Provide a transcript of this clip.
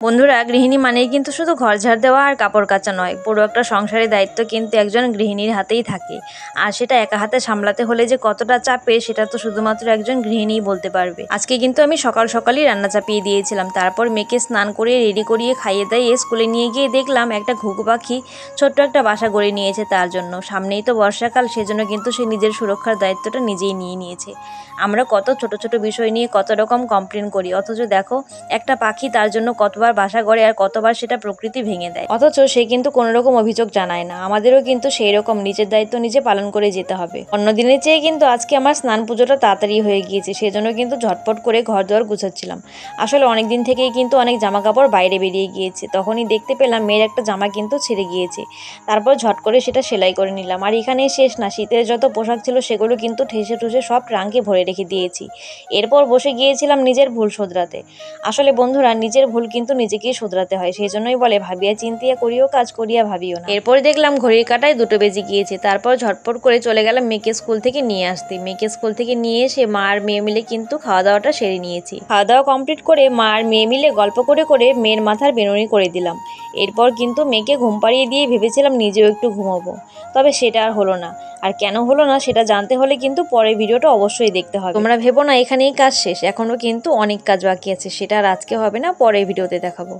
বন্ধুরা, গৃহিণী মানেই কিন্তু শুধু ঘর ঝাড় দেওয়া আর কাপড় কাচা নয়, পুরো একটা সংসারের দায়িত্ব কিন্তু একজন গৃহিণীর হাতেই থাকে। আর সেটা একা হাতে সামলাতে হলে যে কতটা চাপের সেটা তো শুধুমাত্র একজন গৃহিণীই বলতে পারবে। আজকে কিন্তু আমি সকাল সকালই রান্না চাপিয়ে দিয়েছিলাম, তারপর মেয়েকে স্নান করিয়ে রেডি করিয়ে খাইয়ে দাইয়ে স্কুলে নিয়ে গিয়ে দেখলাম একটা ঘুঘু পাখি ছোট্ট একটা বাসা গড়ে নিয়েছে তার জন্য। সামনেই তো বর্ষাকাল, সেজন্য কিন্তু সে নিজের সুরক্ষার দায়িত্বটা নিজেই নিয়ে নিয়েছে। আমরা কত ছোট ছোট বিষয় নিয়ে কত রকম কমপ্লেন করি, অথচ দেখো একটা পাখি তার জন্য কতবার বাসা গড়ে আর কতবার সেটা প্রকৃতি ভেঙে দেয়, অথচ সে কিন্তু কোনো রকম অভিযোগ জানায় না। আমাদেরও কিন্তু সেই রকম নিজের দায়িত্ব নিজে পালন করে যেতে হবে। অন্য দিনের চেয়ে কিন্তু আজকে আমার স্নান পুজোটা তাড়াতাড়ি হয়ে গিয়েছে, সেজন্য কিন্তু ঝটপট করে ঘর দুয়ার গুছাচ্ছিলাম। আসলে অনেক দিন থেকেই কিন্তু অনেক জামা কাপড় বাইরে বেরিয়ে গিয়েছে, তখনই দেখতে পেলাম মেয়ের একটা জামা কিন্তু ছিঁড়ে গিয়েছে। তারপর ঝট করে সেটা সেলাই করে নিলাম। আর এখানেই শেষ না, শীতের যত পোশাক ছিল সেগুলো কিন্তু ঠেসে ঠুসে সব ট্রাঙ্কে ভরে রেখে দিয়েছি। এরপর বসে গিয়েছিলাম নিজের ভুল শোধরাতে। আসলে বন্ধুরা, নিজের ভুল কিন্তু নিজেকেই শোধরাতে হয়, সেই জন্যই বলে ভাবিয়া চিন্তিয়া করিও কাজ, করিয়া ভাবিও না। এরপর দেখলাম ঘড়ির কাঁটায় 2টো বেজে গিয়েছে। তারপর ঝটপট করে চলে গেলাম মেয়েকে স্কুল থেকে নিয়ে আসতে। মেয়েকে স্কুল থেকে নিয়ে এসে মা আর মেয়ে মিলে কিন্তু খাওয়া দাওয়াটা সেরে নিয়েছি। খাওয়া দাওয়া কমপ্লিট করে মা আর মেয়ে মিলে গল্প করে করে মেয়ের মাথার বেনুনি করে দিলাম। এরপর কিন্তু মেয়েকে ঘুম পাড়িয়ে দিয়ে ভেবেছিলাম নিজেও একটু ঘুমাবো, তবে সেটা আর হলো না। আর কেন হলো না সেটা জানতে হলে কিন্তু পরের ভিডিওটা অবশ্যই দেখতে হবে। তোমরা ভেবো না এখানেই কাজ শেষ, এখনো কিন্তু অনেক কাজ বাকি আছে, সেটা আর আজকে হবে না, পরের ভিডিওতে দেখাবো।